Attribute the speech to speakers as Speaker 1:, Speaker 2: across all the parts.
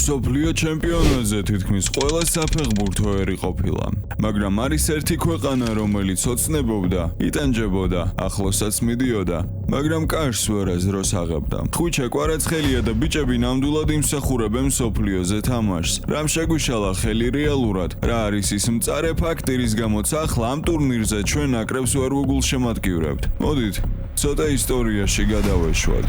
Speaker 1: მსოფლიო ჩემპიონატზე თითქმის ყველა საფეხბურთო ერი ყოფილა, მაგრამ არის ერთი ქვეყანა, რომელიც ოცნებობდა, იტანჯებოდა, ახლოსაც მიდიოდა, მაგრამ კარს ვერაზროს აღებდა. ხვიჩა კვარაცხელია და ბიჭები ნამდვილად იმსახურებენ მსოფლიოზე თამაშს. რამ შეგვიშალა ხელი რეალურად? რა არის ის მწარე ფაქტი, რის გამოც ახლა ამ ტურნირზე ჩვენ ნაკრებს ვერ ვუგულშემატკივრებთ? მოდით, ცოტა ისტორიაში გადავეშვათ.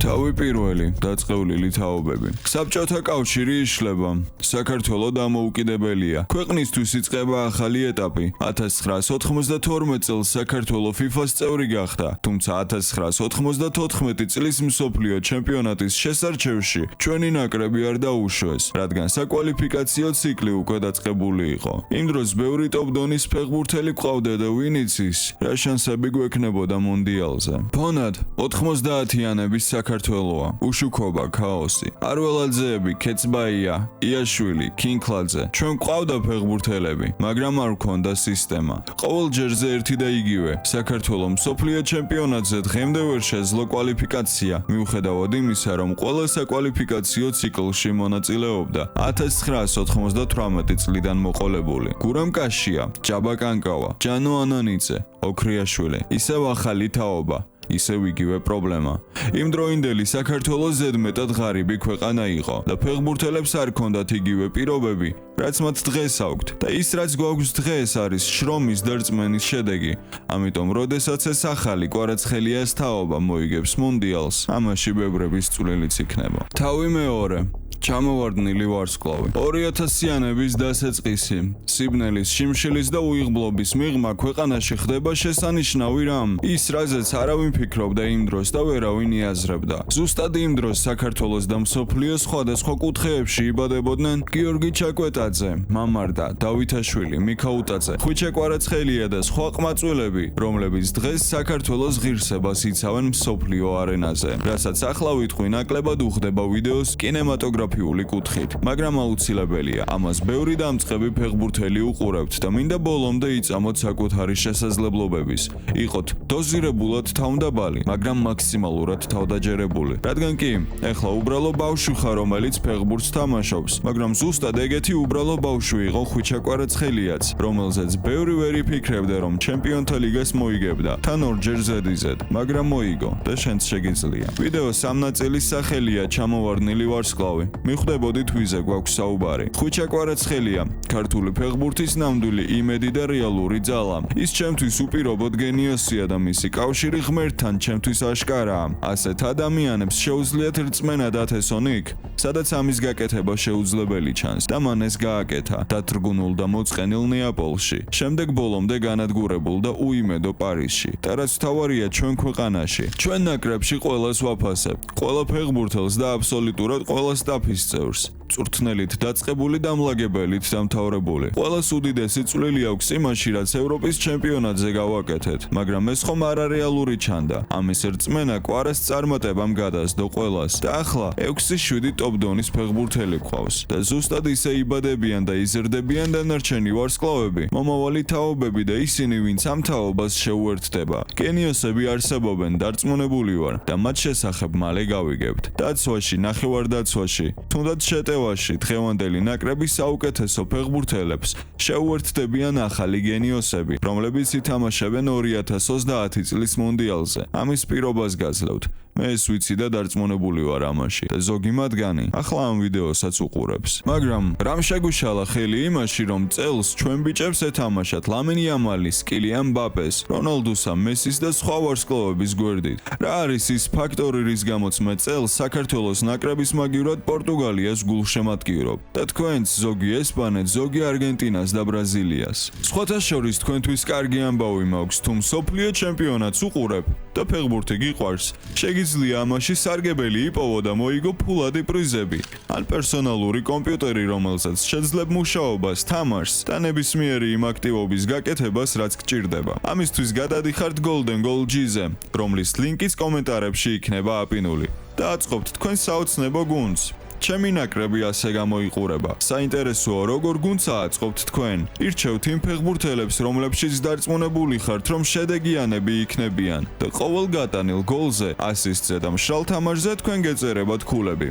Speaker 1: თავი პირველი დაწყევლილი თაობები. საბჭოთა კავშირი იშლება. საქართველო დამოუკიდებელია. ქვეყნისთვის იწყება ახალი ეტაპი. 1992 წელს საქართველო FIFA-ს წევრი გახდა, თუმცა 1994 წლის მსოფლიო ჩემპიონატის შესარჩევში ჩვენი ნაკრები არ დაუშვეს, რადგან საკვალიფიკაციო ციკლი უკვე დაწყებული იყო. იმ დროს ბევრი ტოპ-დონის ფეხბურთელი ყავდა და ვინიც ის, რა შანსები გვექნებოდა მონდიალზე. ფონად 90-იანების საქართველოა, უშუქობა, ქაოსი. არველაძეები, ქეცბაია, იაშვილი, კინკლაძე. ჩვენ ყავდა ფეხბურთელები, მაგრამ არ ჰქონდა სისტემა. ყოველ ჯერზე ერთი და იგივე. საქართველოს მსოფლიო ჩემპიონატზე დღემდე ვერ შეძლო კვალიფიკაცია, მიუხედავად იმისა, რომ ყველა საკვალიფიკაციო ციკლში მონაწილეობდა. 1998 წლიდან მოყოლებული. გურამ კაშია, ჯაბა კანკავა, ჯანო ანანიძე, ოქრიაშვილი. ისევ ახალი თაობა. ისევ იგივე პრობლემა. იმ დროინდელი საქართველოს ზედმეტად ღარიბი ქვეყანა იყო და ფეხბურთელებს არ ჰქონდათ იგივე პირობები, რაც მათ დღეს აქვთ. და ის რაც გვაქვს დღეს არის შრომის და რწმენის შედეგი. ამიტომ, როდესაც ეს ახალი კვარაცხელიას თაობა მოიგებს მონდიალს, ამაში ბევრების წვლილიც იქნება. თავი მეორე. ჩამოვარდნილი ვარსკვლავი. 2000-იანების დასაწყისი. სიბნელის, შიმშილის და უიღბლობის მიღმა ქვეყანაში ხდება შესანიშნავი რამ. ის, რაზეც არავინ ფიქრობდა იმ დროს და ვერავინ იაზრებდა. ზუსტად იმ დროს საქართველოს და მსოფლიოს სხვადასხვა კუთხეებში იბადებოდნენ გიორგი ჩაკვეტაძე, მამარდა, დავითაშვილი, მიქაუტაძე, ხვიჩა კვარაცხელია და სხვა ყმაწვილები, რომლებიც დღეს საქართველოს ღირსებას იცავენ მსოფლიო არენაზე. რასაც ახლა ვიტყვი, ნაკლებად უხდება ვიდეოს კინემატოგრაფ კუთხით, მაგრამ აუცილებელია. ამას ბევრი დამწყები ფეხბურთელი უყურებთ და მინდა ბოლომდე იწამოთ საკუთარი შესაძლებლობების. იყოთ დოზირებულად თავმდაბალი, მაგრამ მაქსიმალურად თავდაჯერებული. რადგან კი, ეხლა უბრალო ბავშვი ხარ, რომელიც ფეხბურთს თამაშობს, მაგრამ ზუსტად ეგეთი უბრალო ბავშვი იყო ხვიჩა კვარაცხელიაც, რომელზეც ბევრი ვერ იფიქრებდა, რომ ჩემპიონთა ლიგას მოიგებდა. თან ორჯერ ზედიზედ, მაგრამ მოიგო და შენც შეგიძლია. ვიდეოს ამ ნაწილის სახელია ჩამოვარდნილი ვარსკვლავი. მიხვდებოდით ვიზე გვაქვს საუბარი. ხვიჩა კვარაცხელია, ქართული ფეხბურთის ნამდვილი იმედი და რეალური ძალა. ის ჩემთვის უპირობოდ გენიოსია და მისი კავშირი ღმერთთან ჩემთვის აშკარაა. ასეთ ადამიანებს შეუძლიათ რწმენა დათესონ იქ, სადაც ამის გაკეთება შეუძლებელი ჩანს და მან ეს გააკეთა. დათრგუნულ და მოწყენილ ნეაპოლში, შემდეგ ბოლომდე განადგურებულ და უიმედო პარიზში. და რაც მთავარია ჩვენ ქვეყანაში, ჩვენ ნაკრებში ყველას ვაფასებთ. ყველა ფეხბურთელს და აბსოლუტურად ყველა სტაფის წევრს. წვრთნელით დაწყებული დამლაგებელით დამთავრებული. ყველას უდიდესი წვლილი აქვს იმაში, რაც ევროპის ჩემპიონატზე გავაკეთეთ, მაგრამ ეს ხომ არარეალური ჩანდა. ამის რწმენა კვარას წარმატებამ გადასდო ყველას. და ახლა 6-7 ტოპ-დონის ფეხბურთელი გვყავს. და ზუსტად ისე იბადებიან და იზრდებიან დანარჩენი ვარსკვლავები, მომავალი თაობები და ისინი, ვინც ამ თაობას შეუერთდება. გენიოსები არსებობენ, დარწმუნებული ვარ და მათ შესახებ მალე გავიგებთ. დაცვაში, ნახევარდაცვაში, თუნდაც შეტევაში დღევანდელი ნაკრების საუკეთესო ფეხბურთელებს შეუერთდებიან ახალი გენიოსები, რომლებიც ითამაშებენ 2030 წლის მონდიალზე. ამის პირობას გაძლევთ. მე ეს ვიცი და დარწმუნებული ვარ ამაში და ზოგი მათგანი ახლა ამ ვიდეოსაც უყურებს. მაგრამ რამ შეგვიშალა ხელი იმაში, რომ წელს ჩვენ ბიჭებს ეთამაშათ ლამინ იამალის, კილიან მბაპეს, რონალდუსა, მესის და სხვა ვარსკვლავების გვერდით? რა არის ის ფაქტორი, რის გამოც მე წელს საქართველოს ნაკრების მაგივრად პორტუგალიას გულშემატკივრობ და თქვენც ზოგი ესპანეთს, ზოგი არგენტინას და ბრაზილიას? სხვათა შორის თქვენთვის კარგი ამბავი მაქვს, თუ მსოფლიო ჩემპიონატს უყურებ და ფეხბურთი გიყვარს, შეგიძლია ამაში სარგებელი იპოვო და მოიგო ფულადი პრიზები, ან პერსონალური კომპიუტერი, რომელსაც შეძლებ მუშაობას, თამაშს და ნებისმიერი იმ აქტივობის გაკეთებას, რაც გჭირდება. ამისთვის გადადიხართ Golden Goal G-ზე, რომლის ლინკიც კომენტარებში იქნება აპინული და აწყობთ თქვენ საოცნებო გუნდს. ჩემი ნაკრები ასე გამოიყურება. საინტერესოა, როგორ გუნდს აწყობთ თქვენ. ირჩევთ იმ ფეხბურთელებს, რომლებშიც დარწმუნებული ხართ, რომ შედეგიანები იქნებიან და ყოველ გატანილ გოლზე, ასისტზე და მშრალ თამაშზე თქვენ გეწერებათ ქულები.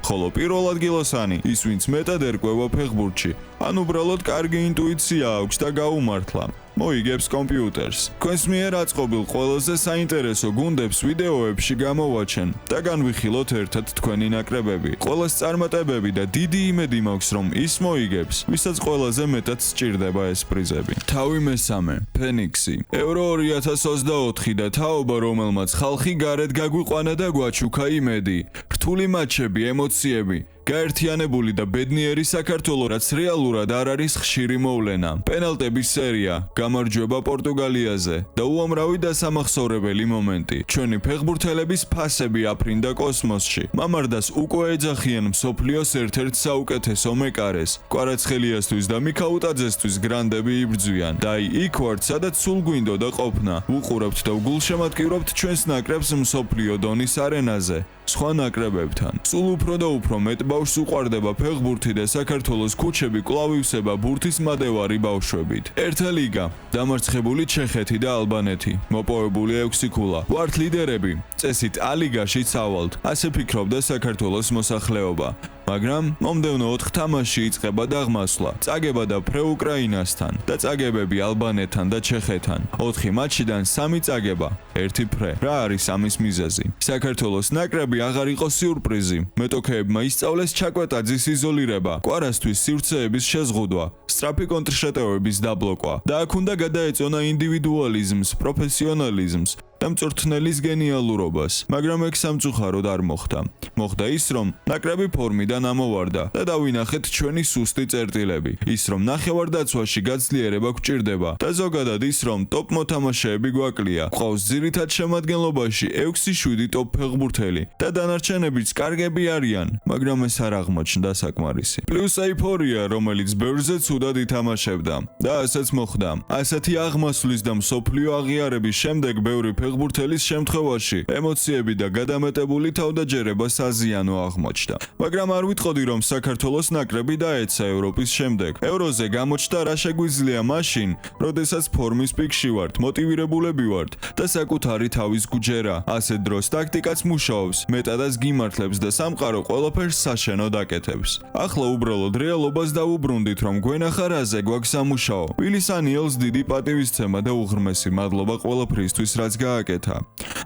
Speaker 1: ხოლო პირველ ადგილოსანი ის, ვინც მეტად ერკვევა ფეხბურთში, ან უბრალოდ კარგი ინტუიცია აქვს და გაუმართლა, მოიგებს კომპიუტერს. თქვენს მიერ აწყობილ ყველაზე საინტერესო გუნდებს ვიდეოებში გამოვაჩენ და განვიხილოთ ერთად თქვენი ნაკრებები. ყველას წარმატებები და დიდი იმედი მაქვს, რომ ის მოიგებს, ვისაც ყველაზე მეტად სჭირდება ეს პრიზები. თავი მესამე, ფენიქსი. ევრო 2024 და თაობა, რომელმაც ხალხი გარეთ გაგვიყვანა და გვაჩუქა იმედი. რთული მატჩები, ემოციები, გაერთიანებული და ბედნიერი საქართველო, რაც რეალურად არ არის ხშირი მოვლენა. პენალტების სერია, გამარჯვება პორტუგალიაზე და უამრავი დასამახსოვრებელი მომენტი. ჩვენი ფეხბურთელების ფასები აფრინდა კოსმოსში. მამარდას უკვე ეძახიან მსოფლიოს ერთ-ერთ საუკეთესო მეკარეს. კვარაცხელიასთვის და მიქაუტაძესთვის გრანდები იბრძვიან. და იქ ვართ, სადაც სულ გვინდოდა ყოფნა. ვუყურებთ და ვგულშემატკივრობთ ჩვენს ნაკრებს მსოფლიო დონის არენაზე. სხვა ნაკრებებთან. სულ უფრო და უფრო მეტ ბავშვს უყვარდება ფეხბურთი და საქართველოს ქუჩები კვლავ ივსება ბურთის მადევარი ბავშვებით. ერთა ლიგა, დამარცხებული ჩეხეთი და ალბანეთი, მოპოვებული 6 ქულა. ვართ ლიდერები, წესით ალიგაში წავალთ. ასე ფიქრობდა საქართველოს მოსახლეობა. მაგრამ მომდევნო 4 თამაში იწყება დაღმასვლა, წაგება და ფრე უკრაინასთან და წაგებები ალბანეთთან და ჩეხეთთან. 4 მატჩიდან 3 წაგება, 1 ფრე. რა არის ამის მიზეზი? საქართველოს ნაკრები აღარ იყო სიურპრიზი. მეტოქეებმა ისწავლეს ჩაკვეტაძის იზოლირება, კვარასთვის სივრცეების შეზღუდვა, სწრაფი კონტრშეტევების დაბლოკვა და აქ უნდა გადაეწონა ინდივიდუალიზმს, პროფესიონალიზმს და მწვრთნელის გენიალურობას, მაგრამ ეგ სამწუხაროდ არ მოხდა. მოხდა ის, რომ ნაკრები ფორმიდან ამოვარდა და დავინახეთ ჩვენი სუსტი წერტილები. ის, რომ ნახევარდაცვაში გაძლიერება გვჭირდება და ზოგადად ის, რომ ტოპ მოთამაშეები გვაკლია. ყავს ძირითად შემადგენლობაში 6-7 ტოპ ფეხბურთელი და დანარჩენებიც კარგები არიან, მაგრამ ეს არ აღმოჩნდა საკმარისი. პლუს ეიფორია, რომელიც ბევრზე ცუდად ითამაშებდა და ასეც მოხდა. ასეთი აღმასვლის და მსოფლიო აღიარების შემდეგ ბევრი ფეხბურთელის შემთხვევაში ემოციები და გადამეტებული თავდაჯერება საზიანო აღმოჩნდა. მაგრამ არ ვიტყოდი, რომ საქართველოს ნაკრები დაეცა ევროპის შემდეგ. ევროზე გამოჩნდა რა შეგვიძლია მაშინ, როდესაც ფორმის პიკში ვართ, მოტივირებულები ვართ და საკუთარი თავის გუჯერა. ასეთ დროს ტაქტიკაც მუშაობს, მეტადაც გიმართლებს და სამყარო ყველაფერს საშენოდ აკეთებს. ახლა უბრალოდ რეალობას დავუბრუნდით, რომ გვენახა რაზე გვაქვს სამუშაო. ვილის ანიელს დიდი პატივისცემა და უღრმესი მადლობა ყველაფრისთვის, რაც გააკეთა.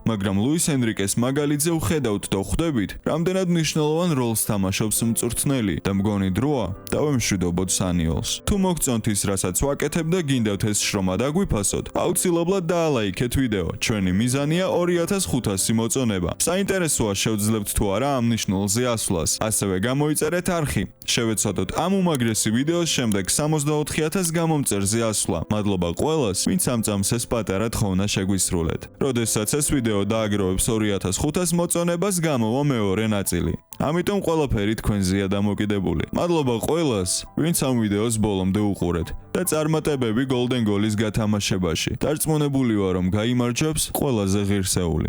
Speaker 1: მაგრამ ლუის ენრიკეს მაგალითზე ვხედავთ და ხვდებით, რამდენად მნიშვნელოვან როლს თამაშობს მწვრთნელი და მგონი დროა დავემშვიდობოთ სანიელს. თუ მოგწონთ ის, რასაც ვაკეთებ და გინდათ ეს შრომა დაგვიფასოთ, აუცილებლად დაალაიქეთ ვიდეო. ჩვენი მიზანია 2500 მოწონება. საინტერესოა შევძლებთ თუ არა ამ ნიშნულზე ასვლას. ასევე გამოიწერეთ არხი. შევეცადოთ ამ უმაგრესი ვიდეოს შემდეგ 64000 გამომწერზე ასვლა. მადლობა ყველას, ვინც ამ წამს ეს პატარა თხოვნა შეგვისრულეთ. როდესაც ეს ვიდეო დააგროვებს 2500 მოწონებას, გამოვა მეორე ნაწილი. ამიტომ ყველაფერი თქვენზეა დამოკიდებული. მადლობა ყველას, ვინც ამ ვიდეოს ბოლომდე უყურეთ და წარმატებები Golden Goal-ის გათამაშებაში. დარწმუნებული ვარ, რომ გაიმარჯვებს ყველაზე ღირსეული.